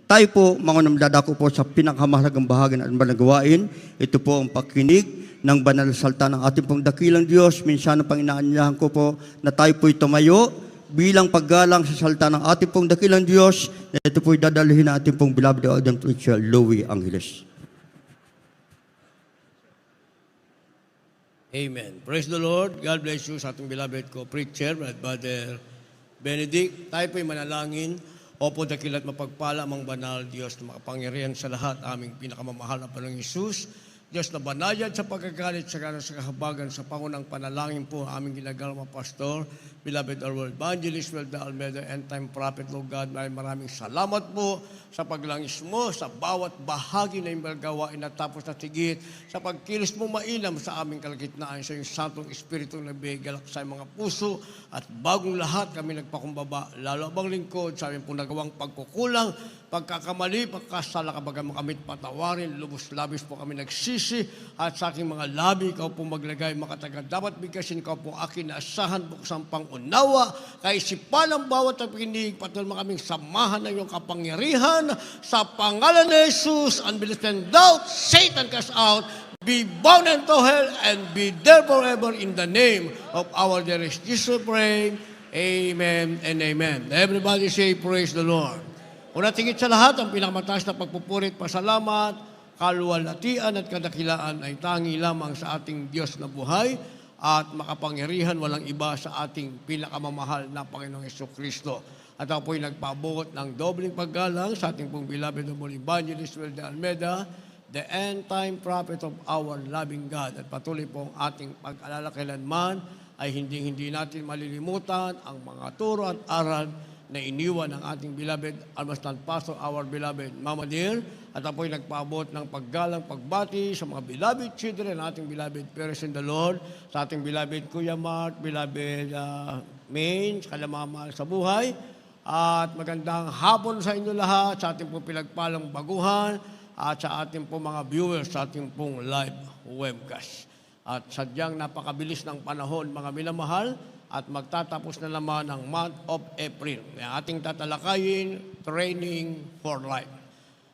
Tayo po, mga namdadako po sa pinakamahalagang bahagi ng banal na gawain. Ito po ang pakinig ng banal na salita ng ating pong dakilang Diyos. Minsan pang inaanyahan ko po na tayo po'y tumayo bilang paggalang sa salita ng ating pong dakilang Diyos. Ito po'y dadalhin na ating pong beloved Adam Preacher, Louie Angeles. Amen. Praise the Lord. God bless you sa ating beloved co-preacher, Brother Benedict. Tayo po'y manalangin. Opo, dakil at mapagpala ang banal Diyos na makapangyarihan sa lahat, aming pinakamamahal na Panginoong Hesus. Diyos na banayad sa pagkagalit sa kahabagan sa pangunang panalangin po aming ginagawa mga pastor, beloved our world evangelist, Welda Almeida, end time prophet, Lord God, maraming salamat po sa paglangis mo, sa bawat bahagi na yung gawain na tapos na sigit, sa pagkilos mo mainam sa aming kalagitnaan, sa yung Santong Espiritu na bigalak sa mga puso, at bagong lahat kami nagpakumbaba, lalo abang lingkod sa aming punagawang pagkukulang, pagkakamali, pagkasala kabagang makamit patawarin, lubos-labis po kami nagsisi, at sa aking mga labi, ikaw po maglagay makatagal. Dapat bigkasin ikaw po akin na asahan, buksan pang-unawa, kaisipan ang bawat napikinig, patuloy kaming samahan ng iyong kapangyarihan, sa pangalan ni Jesus, unbelief and doubt, Satan cast out, be bound into hell, and be there forever in the name of our dearest Jesus, pray. Amen and amen. Everybody say, praise the Lord. Una tingit sa lahat, ang pinakamataas na pagpupurit, pasalamat, kaluwalhatian at kadakilaan ay tangi lamang sa ating Diyos na buhay at makapangyarihan, walang iba sa ating pinakamamahal na Panginoong Jesucristo. At ako po'y nagpabuot ng dobling paggalang sa ating pong beloved evangelist, Welda Almeida, the end time prophet of our loving God. At patuloy po ang ating pag-alala kailanman ay hindi natin malilimutan ang mga turo at aral na iniwan ng ating beloved Almastan Pastor, our beloved Mama Dear. At apo'y nagpaabot ng paggalang pagbati sa mga beloved children, ating beloved parents in the Lord, sa ating beloved Kuya Mark, beloved Mains, kalamama sa buhay. At magandang hapon sa inyo lahat, sa ating pong pinagpalang baguhan, at sa ating pong mga viewers, sa ating pong live webcast. At sadyang napakabilis ng panahon, mga minamahal, at magtatapos na naman ang month of April. Ang ating tatalakayin, Training for Life.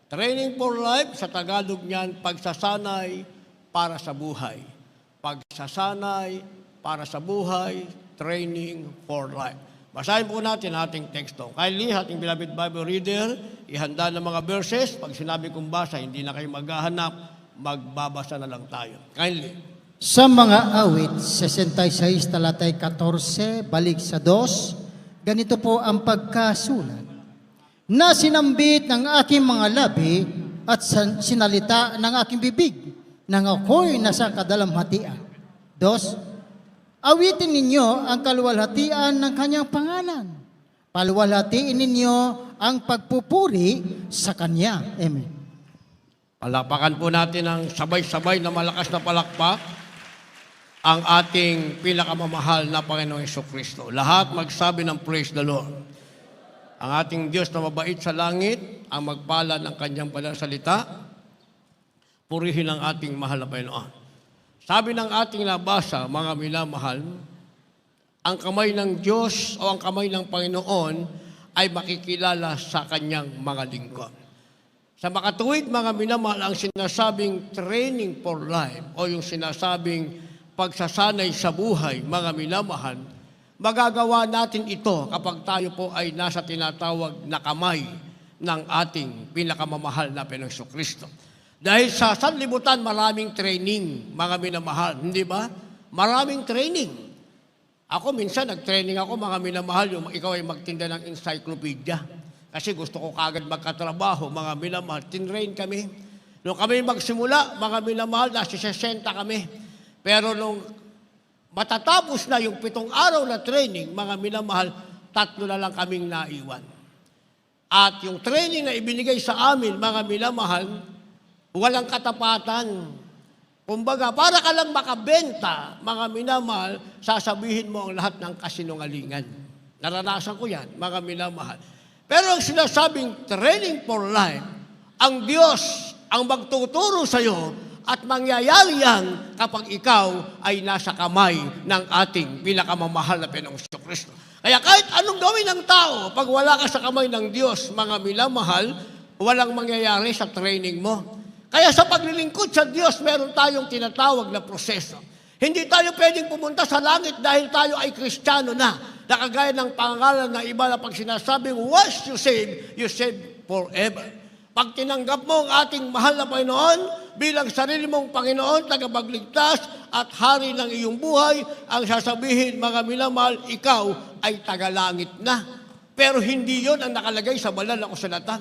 Training for Life, sa Tagalog niyan, pagsasanay para sa buhay. Pagsasanay para sa buhay, Training for Life. Basahin po natin ating teksto. Kindly, ating beloved Bible reader, ihanda ng mga verses. Pag sinabi kong basa, hindi na kayo maghahanap, magbabasa na lang tayo. Kindly. Sa mga awit, 66, talatay 14, balik sa 2, ganito po ang pagkasulat. Na sinambit ng aking mga labi at sinalita ng aking bibig, nang ako'y nasa kadalamhatian. 2, awitin ninyo ang kaluwalhatian ng kanyang pangalan. Paluwalhatiin ninyo ang pagpupuri sa kanya. Amen. Palapakan po natin ang sabay-sabay na malakas na palakpak ang ating pinakamamahal na Panginoong Jesucristo. Lahat magsabi ng praise the Lord. Ang ating Diyos na mabait sa langit, ang magpala ng kanyang banal salita, purihin ang ating mahal na Panginoon. Sabi ng ating nabasa, mga minamahal, ang kamay ng Diyos o ang kamay ng Panginoon ay makikilala sa kanyang mga lingkod. Sa makatuwid, mga minamahal, ang sinasabing training for life o yung sinasabing pagsasanay sa buhay, mga minamahal, magagawa natin ito kapag tayo po ay nasa tinatawag na kamay ng ating pinakamamahal na Panginoong Jesucristo. Dahil sa sanlibutan, maraming training, mga minamahal. Hindi ba? Maraming training. Ako, minsan, nag-training ako, mga minamahal, yung ikaw ay magtinda ng encyclopedia. Kasi gusto ko kagad magkatrabaho, mga minamahal. Tinrain kami. Nung kami magsimula, mga minamahal, nasa 60 kami. Pero nung matatapos na yung 7 araw na training, mga minamahal, 3 na lang kaming naiwan. At yung training na ibinigay sa amin, mga minamahal, walang katapatan. Kumbaga, para ka lang makabenta, mga minamahal, sasabihin mo ang lahat ng kasinungalingan. Naranasan ko yan, mga minamahal. Pero ang sinasabing training for life, ang Diyos ang magtuturo sa iyo at mangyayari yan kapag ikaw ay nasa kamay ng ating pinakamamahal na Panginoong Jesucristo. Kaya kahit anong gawin ng tao, pag wala ka sa kamay ng Diyos, mga minamahal, walang mangyayari sa training mo. Kaya sa paglilingkod sa Diyos, meron tayong tinatawag na proseso. Hindi tayo pwedeng pumunta sa langit dahil tayo ay Kristiyano na. Nakagaya ng pangalan na iba na pag sinasabing, once you save forever. Pag tinanggap mo ang ating mahal na Panginoon bilang sarili mong Panginoon, tagapagligtas at hari ng iyong buhay, ang sasabihin, mga minamahal, ikaw ay tagalangit na. Pero hindi yon ang nakalagay sa banal na kasulatan.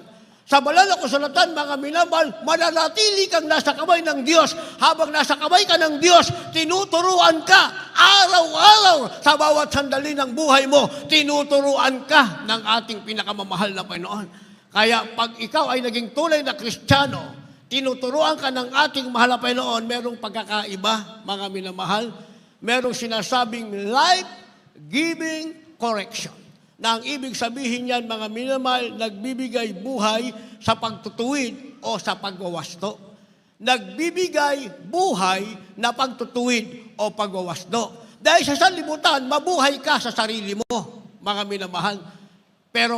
Sa banal na kasulatan, mga minamahal, mananatili kang nasa kamay ng Diyos. Habang nasa kamay ka ng Diyos, tinuturuan ka araw-araw sa bawat sandali ng buhay mo. Tinuturuan ka ng ating pinakamamahal na Panginoon. Kaya pag ikaw ay naging tunay na Kristiyano, tinuturuan ka ng ating mahal na Panginoon, merong pagkakaiba, mga minamahal. Merong sinasabing life-giving correction. Na ang ibig sabihin niyan, mga minamahal, nagbibigay buhay sa pagtutuwid o sa pagwawasto. Nagbibigay buhay na pagtutuwid o pagwawasto. Dahil sa sanlibutan, mabuhay ka sa sarili mo, mga minamahal. Pero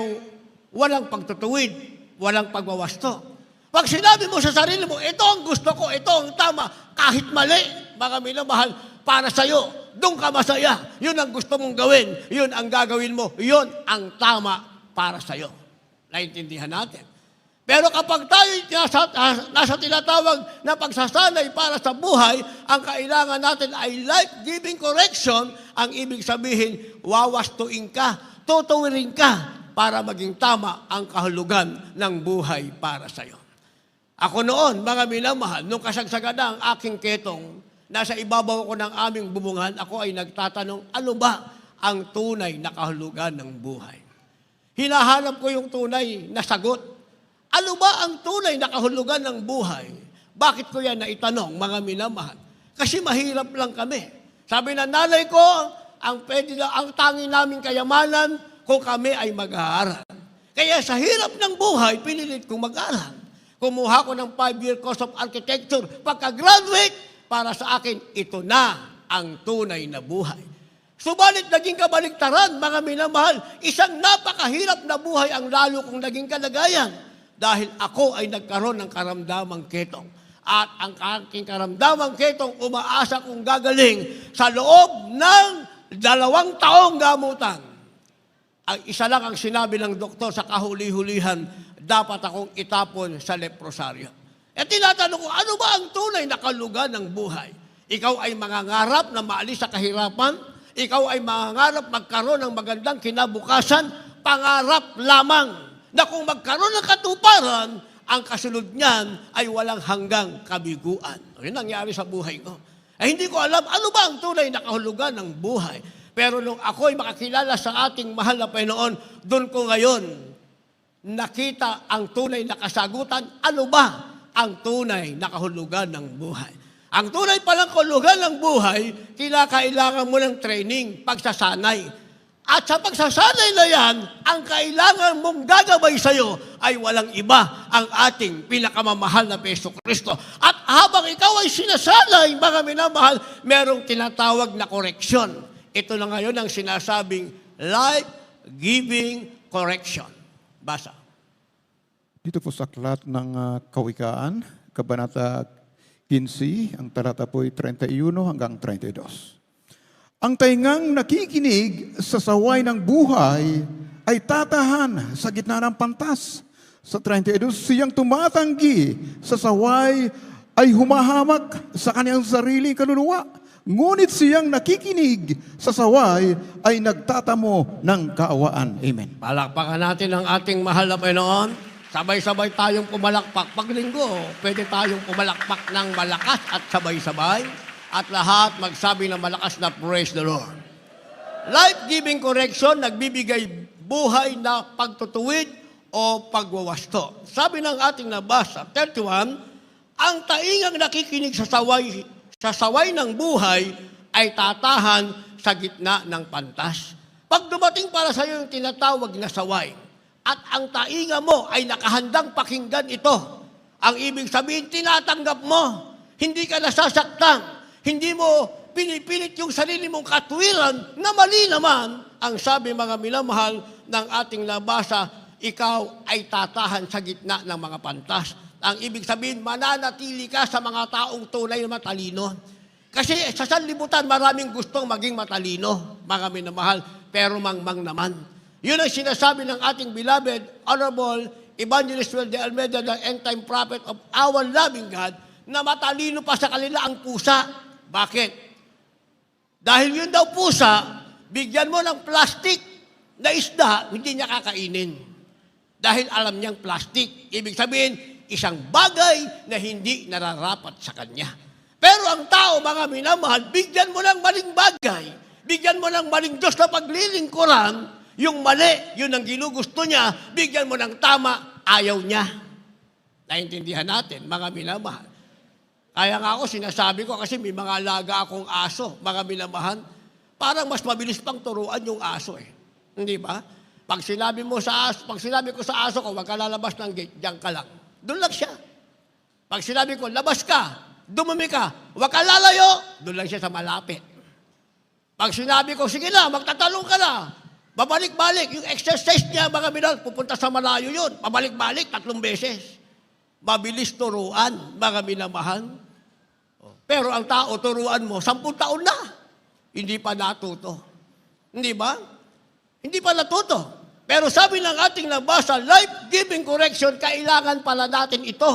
walang pagtutuwid, walang pagwawasto. Pag sinabi mo sa sarili mo, ito ang gusto ko, ito ang tama, kahit mali, mga minamahal, para sa'yo, doon ka masaya. Yun ang gusto mong gawin. Yun ang gagawin mo. Yun ang tama para sa'yo. Naintindihan natin. Pero kapag tayo nasa tinatawag na pagsasanay para sa buhay, ang kailangan natin ay life-giving correction. Ang ibig sabihin, wawastuin ka, tutuwirin ka para maging tama ang kahulugan ng buhay para sa'yo. Ako noon, mga minamahal, nung kasagsagan na ang aking ketong, nasa ibabaw ko ng aming bubungan, ako ay nagtatanong, ano ba ang tunay na kahulugan ng buhay? Hinahanap ko yung tunay na sagot. Ano ba ang tunay na kahulugan ng buhay? Bakit ko yan naitanong, mga minamahal? Kasi mahirap lang kami. Sabi ng nanay ko, ang tangi naming kayamanan kung kami ay mag-aaral. Kaya sa hirap ng buhay, pinilit kong mag-aaral. Kumuha ko ng 5-year course of architecture. Pagka-graduate, para sa akin, ito na ang tunay na buhay. Subalit naging kabaligtaran, mga minamahal, isang napakahirap na buhay ang lalo kong naging kalagayan dahil ako ay nagkaroon ng karamdamang ketong. At ang aking karamdamang ketong umaasa kong gagaling sa loob ng 2 taong gamutan. Ang isa lang ang sinabi ng doktor sa kahuli-hulihan, dapat akong itapon sa leprosaryo. At tinatanong ko, ano ba ang tunay na kahulugan ng buhay? Ikaw ay mangangarap na maalis sa kahirapan? Ikaw ay mangangarap magkaroon ng magandang kinabukasan? Pangarap lamang na kung magkaroon ng katuparan, ang kasunod niyan ay walang hanggang kabiguan. Yun nangyari sa buhay ko. Hindi ko alam, ano ba ang tunay na kahulugan ng buhay? Pero nung ako ay makakilala sa ating mahal na Panginoon, doon ko ngayon nakita ang tunay na kasagutan. Ano ba ang tunay na kahulugan ng buhay? Ang tunay palang kahulugan ng buhay, kailangan mo ng training, pagsasanay. At sa pagsasanay na yan, ang kailangan mong gagawin sa'yo ay walang iba ang ating pinakamamahal na Hesus Kristo. At habang ikaw ay sinasanay, mga minamahal, merong tinatawag na koreksyon. Ito na ngayon ang sinasabing life-giving correction. Basa. Dito po sa aklat ng Kawikaan, Kabanata 15, ang talata po ay 31 hanggang 32. Ang taingang nakikinig sa saway ng buhay ay tatahan sa gitna ng pantas. Sa 32, siyang tumatanggi sa saway ay humahamak sa kanyang sariling kaluluwa. Ngunit siyang nakikinig sa saway ay nagtatamo ng kaawaan. Amen. Palakpakan natin ang ating mahal na Panginoon. Sabay-sabay tayong pumalakpak. Pag linggo, pwede tayong pumalakpak ng malakas at sabay-sabay. At lahat magsabi ng malakas na praise the Lord. Life-giving correction, nagbibigay buhay na pagtutuwid o pagwawasto. Sabi ng ating nabasa, 31, ang taingang nakikinig sa saway ng buhay ay tatahan sa gitna ng pantas. Pag dumating para sa iyo yung tinatawag na saway, at ang tainga mo ay nakahandang pakinggan ito, ang ibig sabihin, tinatanggap mo, hindi ka nasasaktan, hindi mo pinipilit yung sarili mong katwiran na mali naman, ang sabi mga minamahal ng ating nabasa, ikaw ay tatahan sa gitna ng mga pantas. Ang ibig sabihin, mananatili ka sa mga taong tunay na matalino. Kasi sa sanlibutan, maraming gustong maging matalino, mga minamahal, pero mangmang naman. Yun ang sinasabi ng ating beloved, Honorable Evangelist Will de Almeida, the end-time prophet of our loving God, na matalino pa sa kanila ang pusa. Bakit? Dahil yun daw pusa, bigyan mo ng plastic na isda, hindi niya kakainin. Dahil alam niyang plastic. Ibig sabihin, isang bagay na hindi nararapat sa kanya. Pero ang tao, mga minamahal, bigyan mo ng maling bagay. Bigyan mo ng maling Diyos na paglilingkuran, yung mali, yun ang ginugusto niya, bigyan mo ng tama, ayaw niya. Naintindihan natin, mga minamahal. Kaya nga ako, sinasabi ko, kasi may mga alaga akong aso, mga minamahal, parang mas mabilis pang turuan yung aso eh. Hindi ba? Pag sinabi ko sa aso ko, huwag ka lalabas ng gate, diyan ka lang. Doon lang siya. Pag sinabi ko, labas ka, dumumi ka, huwag ka lalayo, doon lang siya sa malapit. Pag sinabi ko, sige na, magtatalong ka na, babalik-balik, yung exercise niya, mga minal, pupunta sa malayo yun, pabalik-balik, 3 beses. Mabilis turuan, mga minamahal. Pero ang tao, turuan mo, 10 taon na, hindi pa natuto. Hindi ba? Hindi pa natuto. Pero sabi ng ating nabasa, life-giving correction, kailangan pala natin ito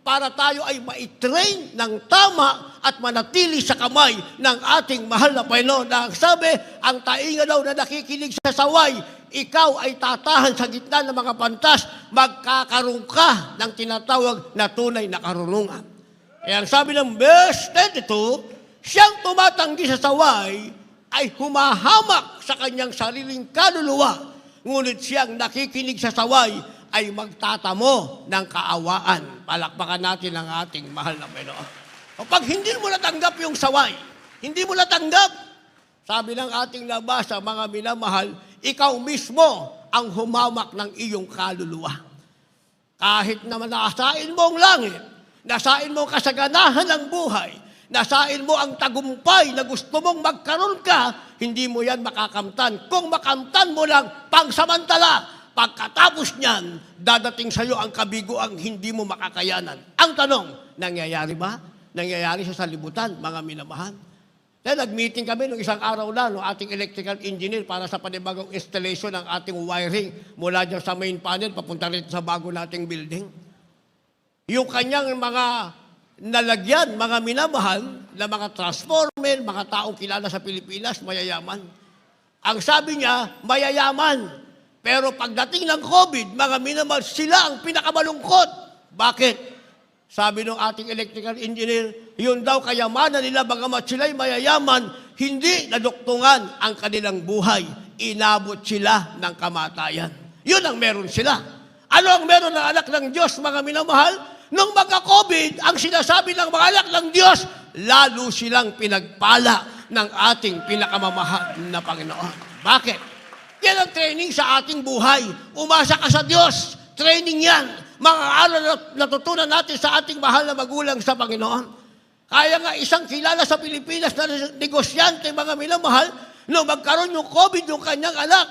para tayo ay ma-train ng tama at manatili sa kamay ng ating mahal na Panginoon. Na ang sabi, ang tainga daw na nakikinig sa saway, ikaw ay tatahan sa gitna ng mga pantas, magkakaroon ka ng tinatawag na tunay na karunungan. Kaya ang sabi ng verse 22, siyang tumatanggi sa saway ay humahamak sa kanyang sariling kaluluwa, ngunit siyang nakikinig sa saway ay magtatamo ng kaawaan. Palakpakan natin ang ating mahal na Panginoon. Kapag hindi mo natanggap yung saway, hindi mo natanggap, sabi ng ating nabasa, mga minamahal, ikaw mismo ang humamak ng iyong kaluluwa. Kahit naman nasain mo ang langit, nasain mo ang kasaganahan ng buhay, nasain mo ang tagumpay na gusto mong magkaroon ka, hindi mo yan makakamtan. Kung makamtan mo lang, pangsamantala, pagkatapos niyan, dadating sa iyo ang kabiguang hindi mo makakayanan. Ang tanong, nangyayari ba? Nangyayari sa sanlibutan, mga minamahal. Kaya nag-meeting kami nung isang araw na, no, ating electrical engineer para sa panibagong installation ng ating wiring mula dyan sa main panel, papunta rin sa bago nating building. Yung kanyang mga nalagyan, mga minamahal, na mga transformer, mga taong kilala sa Pilipinas, mayayaman. Ang sabi niya, mayayaman. Pero pagdating ng COVID, mga minamahal, sila ang pinakamalungkot. Bakit? Sabi ng ating electrical engineer, yun daw kayamanan nila, bagamat sila'y mayayaman, hindi naduktungan ang kanilang buhay. Inabot sila ng kamatayan. Yun ang meron sila. Ano ang meron ng anak ng Diyos, mga minamahal? Nung magka-COVID, ang sinasabi ng mga anak ng Diyos, lalo silang pinagpala ng ating pinakamamahal na Panginoon. Bakit? Yan ang training sa ating buhay. Umasa ka sa Diyos. Training yan. Mga aral na natutunan natin sa ating mahal na magulang sa Panginoon. Kaya nga isang kilala sa Pilipinas na negosyante, mga minamahal, nung magkaroon yung COVID yung kanyang anak,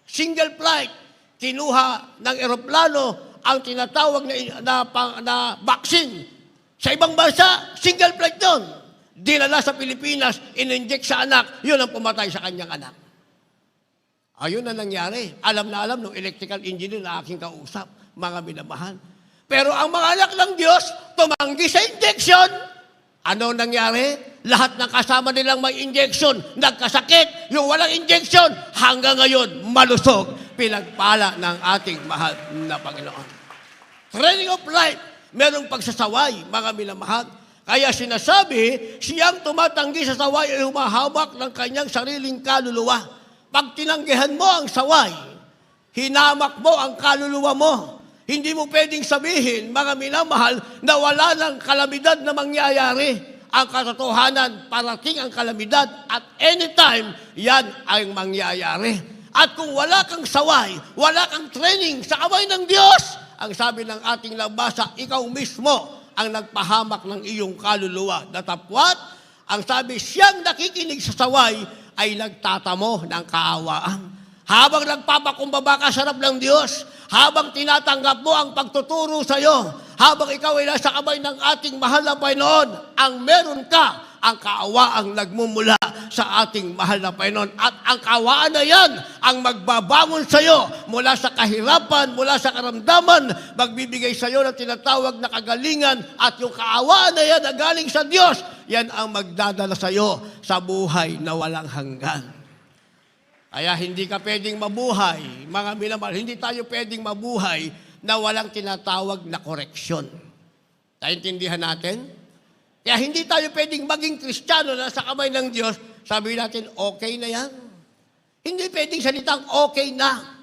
single flight, kinuha ng eroplano ang tinatawag na vaccine. Sa ibang bansa, single flight yun. Dinala sa Pilipinas, in-inject sa anak, yun ang pumatay sa kanyang anak. Ayun na nangyari. Alam na alam ng electrical engineer na aking kausap, mga minamahal. Pero ang mga anak ng Diyos, tumanggi sa injection. Ano nangyari? Lahat ng kasama nilang may injection, nagkasakit. Yung walang injection, hanggang ngayon, malusog. Pinagpala ng ating mahal na Panginoon. Training of life, merong pagsasaway, mga minamahal. Kaya sinasabi, siyang tumatanggi sa saway ay humahawak ng kanyang sariling kaluluwa. Pag tinanggihan mo ang saway, hinamak mo ang kaluluwa mo. Hindi mo pwedeng sabihin, mga minamahal, na wala ng kalamidad na mangyayari. Ang katotohanan, parating ang kalamidad at anytime, yan ang mangyayari. At kung wala kang saway, wala kang training sa kamay ng Diyos, ang sabi ng ating nabasa, ikaw mismo ang nagpahamak ng iyong kaluluwa. Datapwat, ang sabi, siyang nakikinig sa saway ay nagtatamo ng kaawaan. Habang nagpapakumbaba ka sa harap ng Diyos, habang tinatanggap mo ang pagtuturo sa iyo, habang ikaw ay nasa kamay ng ating mahal na Panginoon, ang meron ka, ang kaawaang nagmumula sa ating mahal na Panginoon. At ang kaawaan na yan, ang magbabangon sa iyo mula sa kahirapan, mula sa karamdaman, magbibigay sa iyo ng tinatawag na kagalingan, at yung kaawaan na yan na galing sa Diyos, yan ang magdadala sa iyo sa buhay na walang hanggan. Kaya hindi ka pwedeng mabuhay, mga minamahal, hindi tayo pwedeng mabuhay na walang tinatawag na koreksyon. Naintindihan natin? Kaya hindi tayo pwedeng maging Kristiyano na sa kamay ng Diyos, sabi natin, okay na yan. Hindi pwedeng salitang okay na.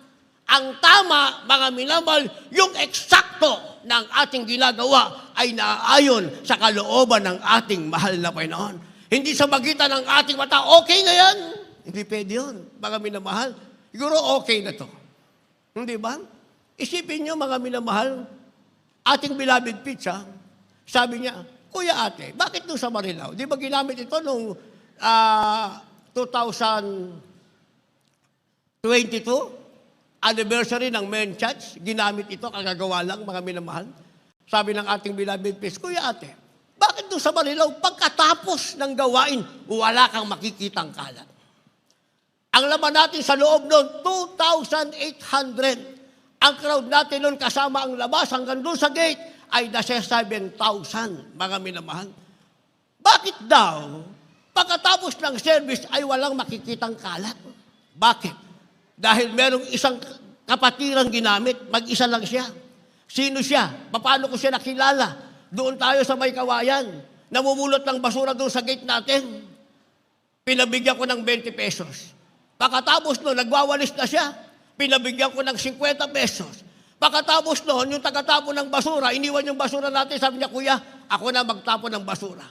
Ang tama, mga minamahal, yung eksakto ng ating ginagawa ay naaayon sa kalooban ng ating mahal na Panginoon. Hindi sa magitan ng ating mata, okay na yan. Hindi pwede yun, mga minamahal. Siguro okay na to. Hindi ba? Isipin nyo, mga minamahal, ating beloved pizza, sabi niya, Kuya Ate, bakit nung sa Marilao? Di ba ginamit ito nung 2022? Anniversary ng Men Church, ginamit ito, kagagawa lang, mga minamahal. Sabi ng ating beloved pizza, Kuya Ate, bakit nung sa Marilao, pagkatapos ng gawain, wala kang makikitang kalat? Ang laman natin sa loob noon, 2,800. Ang crowd natin noon kasama ang labas hanggang doon sa gate ay nasa 7,000, mga minamahal. Bakit daw, pagkatapos ng service ay walang makikitang kalat? Bakit? Dahil merong isang kapatirang ginamit, mag-isa lang siya. Sino siya? Paano ko siya nakilala? Doon tayo sa may kawayan. Namumulot ng basura doon sa gate natin. Pinabigyan ko ng 20 pesos. Pagkatapos noon, nagwawalis na siya. Pinabigyan ko ng 50 pesos. Pagkatapos noon, yung tagatapon ng basura, iniwan yung basura natin, sabi niya, Kuya, ako na magtapon ng basura.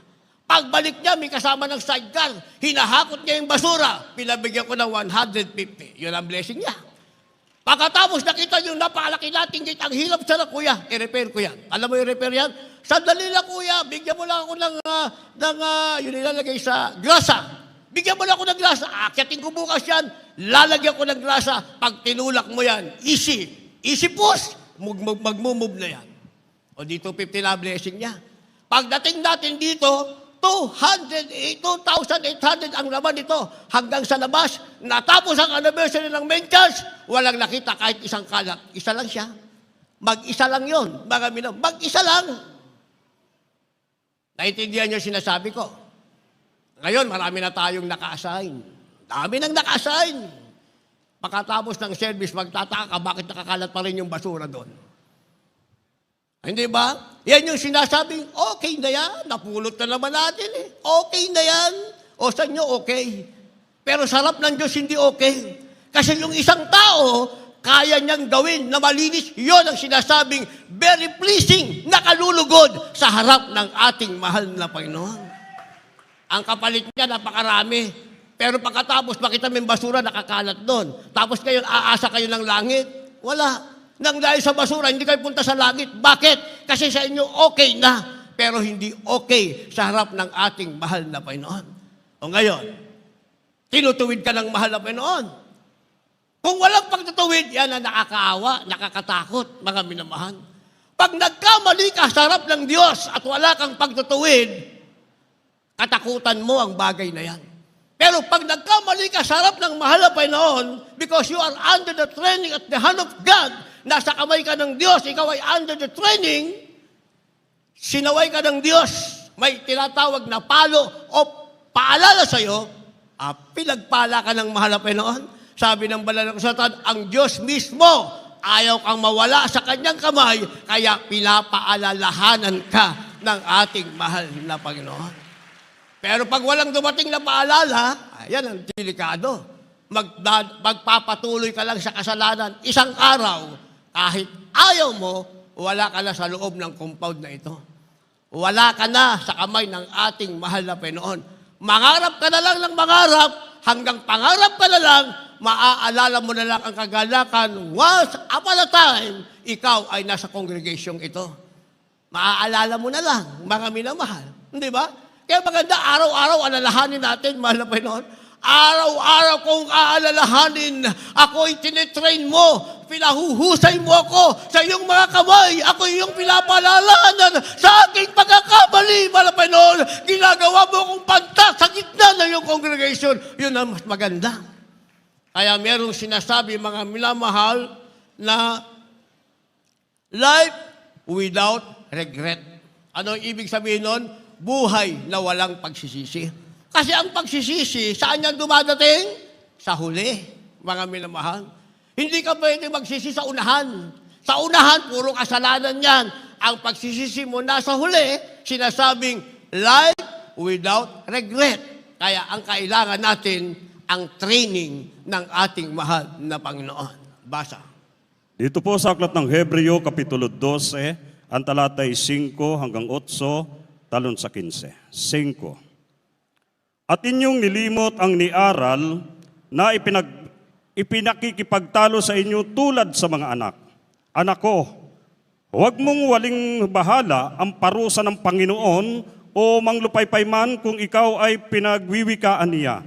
Pagbalik niya, may kasama ng sidecar. Hinahakot niya yung basura. Pinabigyan ko ng 150. Yun ang blessing niya. Pagkatapos nakita yung napakalaki nating gate, ang hirap sana, Kuya, i-repair ko yan. Alam mo yung repair yan? Sandali lang, Kuya, bigyan mo lang ako ng yun nilalagay sa grasa. Bigyan mo lang ako ng grasa, akyatin ko bukas yan, lalagyan ko ng grasa, pag tinulak mo yan, easy push, mag-move na yan. O dito, 50 na blessing niya. Pagdating natin dito, 2,800 ang laman nito. Hanggang sa labas, natapos ang anniversary ng Men Church, walang nakita kahit isang kalat. Isa lang siya. Mag-isa lang yun. Mag-isa lang. Naintindihan niyo sinasabi ko? Ngayon, marami na tayong naka-assign. Dami nang naka-assign. Pagkatapos ng service, magtataka ka, bakit nakakalat pa rin yung basura doon? Hindi ba? Yan yung sinasabing, okay na yan. Napulot na naman natin eh. Okay na yan. O sa inyo, okay. Pero sa harap ng Diyos, hindi okay. Kasi yung isang tao, kaya niyang gawin na malinis. Yon ang sinasabing, very pleasing, nakalulugod sa harap ng ating mahal na Panginoon. Ang kapalit niya, napakarami. Pero pagkatapos, makita mo yung basura, nakakalat doon. Tapos kayo, aasa kayo ng langit. Wala. Nang dahil sa basura, hindi kayo punta sa langit. Bakit? Kasi sa inyo, okay na. Pero hindi okay sa harap ng ating mahal na Panginoon. O ngayon, tinutuwid ka ng mahal na Panginoon. Kung walang pagtutuwid, yan ang nakakaawa, nakakatakot, mga minamahal. Pag nagkamali ka sa harap ng Diyos at wala kang pagtutuwid, katakutan mo ang bagay na yan. Pero pag nagkamali ka sa harap ng mahal na Panginoon, because you are under the training at the hand of God, nasa kamay ka ng Diyos, ikaw ay under the training, sinaway ka ng Diyos, may tinatawag na palo o paalala sa'yo, pinagpala ka ng mahal na Panginoon. Sabi ng banal na kasulatan, ang Diyos mismo, ayaw kang mawala sa kanyang kamay, kaya pinapaalalahanan ka ng ating mahal na Panginoon. Pero pag walang dumating na paalala, ayan ang delikado. Magpapatuloy ka lang sa kasalanan. Isang araw, kahit ayaw mo, wala ka na sa loob ng compound na ito. Wala ka na sa kamay ng ating mahal na Panginoon. Mangarap ka na lang ng mangarap, hanggang pangarap ka na lang, maaalala mo na lang ang kagalakan. Once upon a time, ikaw ay nasa congregation ito. Maaalala mo na lang, mga minamahal. Hindi ba? Kaya maganda, araw-araw alalahanin natin, mahal na Panginoon, Araw-araw kong aalalahanin. Ako'y tinitrain mo. Pinahuhusay mo ako sa iyong mga kamay. Ako iyong pinapalalahanan sa aking pagkakamali. Panginoon, ginagawa mo akong panta sa gitna ng iyong congregation. Yun ang mas maganda. Kaya merong sinasabi, mga minamahal, na life without regret. Ano ang ibig sabihin nun? Buhay na walang pagsisisi. Kasi ang pagsisisi, saan yan dumadating? Sa huli, mga minamahal. Hindi ka pwede magsisi sa unahan. Sa unahan, puro kasalanan yan. Ang pagsisisi mo nasa huli, sinasabing life without regret. Kaya ang kailangan natin, ang training ng ating mahal na Panginoon. Basa. Dito po sa aklat ng Hebreo, Kapitulo 12, ang talatay 5 hanggang 8, talon sa 15. 5. At inyong nilimot ang niaral na ipinakikipagtalo sa inyo tulad sa mga anak. Anak ko, huwag mong waling bahala ang parusa ng Panginoon o manglupaypay man kung ikaw ay pinagwiwikaan niya.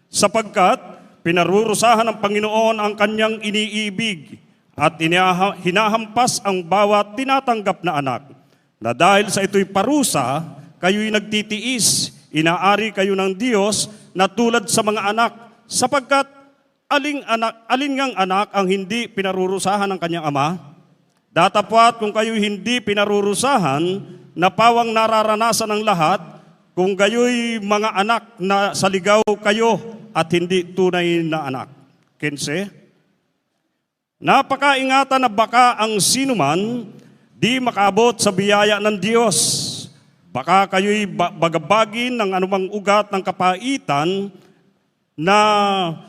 Sapagkat pinarurusahan ng Panginoon ang kanyang iniibig at hinahampas ang bawat tinatanggap na anak. Na dahil sa ito'y parusa, kayo'y nagtitiis. Inaari kayo ng Diyos na tulad sa mga anak, sapagkat alin ngang anak ang hindi pinarurusahan ng kanyang ama? Datapwat kung kayo hindi pinarurusahan, na pawang nararanasan ng lahat, kung kayo'y mga anak na saligaw kayo at hindi tunay na anak. 15. Napakaingatan na baka ang sinuman di makabot sa biyaya ng Diyos. Baka kayo'y bagabagin ng anumang ugat ng kapaitan na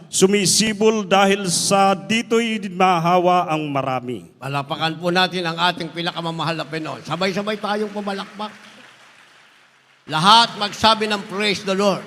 sumisibol dahil sa dito'y mahawa ang marami. Palapakan po natin ang ating pinakamamahal na Panginoon. Sabay-sabay tayong pumalakpak. Lahat magsabi ng praise the Lord.